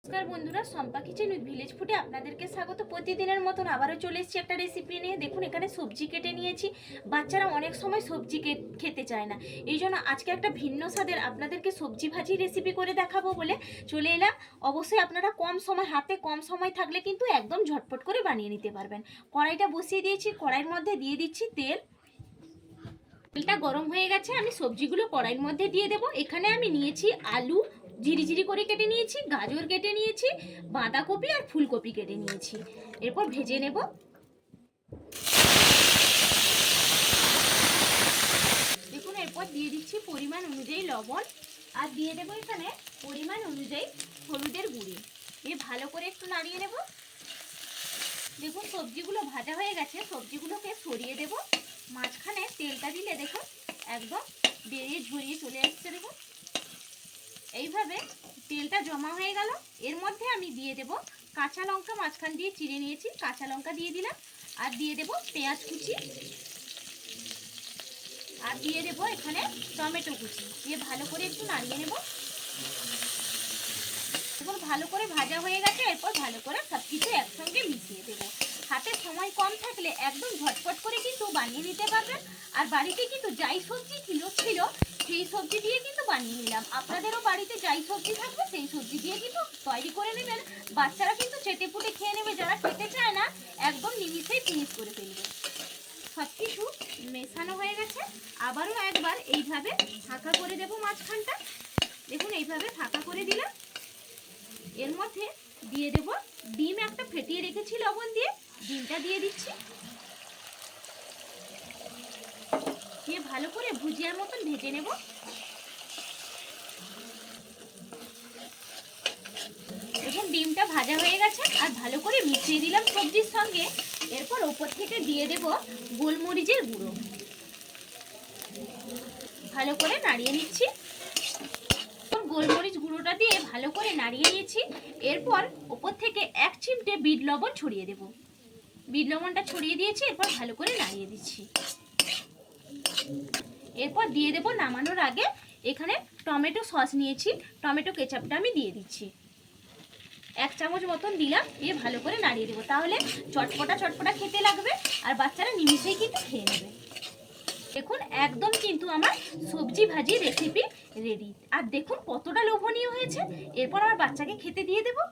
নমস্কার বন্ধুরা, সম্পা kitchen with village ফুডে আপনাদেরকে স্বাগত। প্রতিদিনের মতন আবারও চলে এসেছি একটা রেসিপি নিয়ে। দেখুন এখানে সবজি কেটে নিয়েছি। বাচ্চারা অনেক সময় সবজি খেতে চায় না, এই জন্য আজকে একটা ভিন্ন স্বাদের আপনাদেরকে সবজি ভাজি রেসিপি করে দেখাবো বলে চলে এলাম। অবশ্যই আপনারা হাতে কম সময় থাকলে কিন্তু একদম ঝটপট করে বানিয়ে নিতে পারবেন। কড়াইটা বসিয়ে দিয়েছি, কড়াইয়ের মধ্যে দিয়ে দিচ্ছি তেল। তেলটা গরম হয়ে গেছে, আমি সবজিগুলো কড়াইয়ের মধ্যে দিয়ে দেবো। এখানে আমি নিয়েছি আলু ঝিরিঝিরি করে কেটে নিয়েছি, গাজর কেটে নিয়েছি, বাঁধাকপি আর ফুলকপি কেটে নিয়েছি। এরপর ভেজে নেব। দেখুন এরপর দিয়ে দিচ্ছি পরিমাণ অনুযায়ী লবণ, আর দিয়ে দেবো এখানে পরিমাণ অনুযায়ী হলুদের গুঁড়ি। ভালো করে একটু নাড়িয়ে নেব। দেখুন সবজিগুলো ভাজা হয়ে গেছে, সবজিগুলোকে সরিয়ে দেব। মাঝখানে তেলটা দিলে দেখুন একদম বেরিয়ে ঝরিয়ে চলে আসছে। দেখুন এইভাবে তেলটা জমা হয়ে গেল। এর মধ্যে আমি দিয়ে দেব কাঁচা লঙ্কা, মাঝখান দিয়ে চিড়ে নিয়েছি, কাঁচা লঙ্কা দিয়ে দিলাম। আর দিয়ে দেব পেঁয়াজ কুচি, আর দিয়ে দেব এখানে টমেটো কুচি। দিয়ে ভালো করে একটু নাড়িয়ে নেব। এরপর ভালো করে ভাজা হয়ে গেছে, এরপর ভালো করে সব কিছু একসঙ্গে মিশিয়ে দেব। হাতে সময় কম থাকলে একদম ঝটপট করে কিন্তু বানিয়ে নিতে পারবেন। আর বাড়িতে কিন্তু যাই সবজি ছিল সেই সবজি দিয়ে কিন্তু বানিয়ে নিলাম। আপনাদেরও বাড়িতে যাই সবজি থাকবে সেই সবজি দিয়ে কিন্তু তৈরি করে নেবেন। বাচ্চারা কিন্তু চেটে পুটে খেয়ে নেবে, যারা খেতে চায় না একদম নিমিষেই ফিনিশ করে ফেলবে। সব কিছু মেশানো হয়ে গেছে, আবারও একবার এইভাবে ফাঁকা করে দেব মাঝখানটা। দেখুন এইভাবে ফাঁকা করে দিলাম। এর মধ্যে দিয়ে দেব ডিম, একটা ফেটিয়ে রেখেছি লবণ দিয়ে, ডিমটা দিয়ে দিচ্ছি। দিয়ে ভালো করে ভুজিয়ার মতন ভেজে নেব। দেখুন ডিমটা ভাজা হয়ে গেছে, আর ভালো করে মিশিয়ে দিলাম সবজির সঙ্গে। এরপর ওপর থেকে দিয়ে দেব গোলমরিচের গুঁড়ো। ভালো করে নাড়িয়ে নিচ্ছি। গোলমরিচ গুঁড়োটা দিয়ে ভালো করে নাড়িয়ে নিয়েছি। এরপর ওপর থেকে এক চিমটে বিট লবণ ছড়িয়ে দেব। বিট লবণটা ছড়িয়ে দিয়েছি, এরপর ভালো করে নাড়িয়ে দিচ্ছি। এরপর দিয়ে দেব নামানোর আগে এখানে টমেটো সস নিয়েছি, টমেটো কেচাপটা আমি দিয়ে দিচ্ছি। 1 চামচ মতন দিলাম। দিয়ে ভালো করে নাড়িয়ে দেবো, তাহলে চটপটা চটপটা খেতে লাগবে আর বাচ্চারা নিমিষেই কিন্তু খেয়ে নেবে। দেখুন একদম কিন্তু আমার সবজি ভাজি রেসিপি রেডি। আর দেখুন কতটা লোভনীয় হয়েছে। এরপর আমার বাচ্চাকে খেতে দিয়ে দেবো।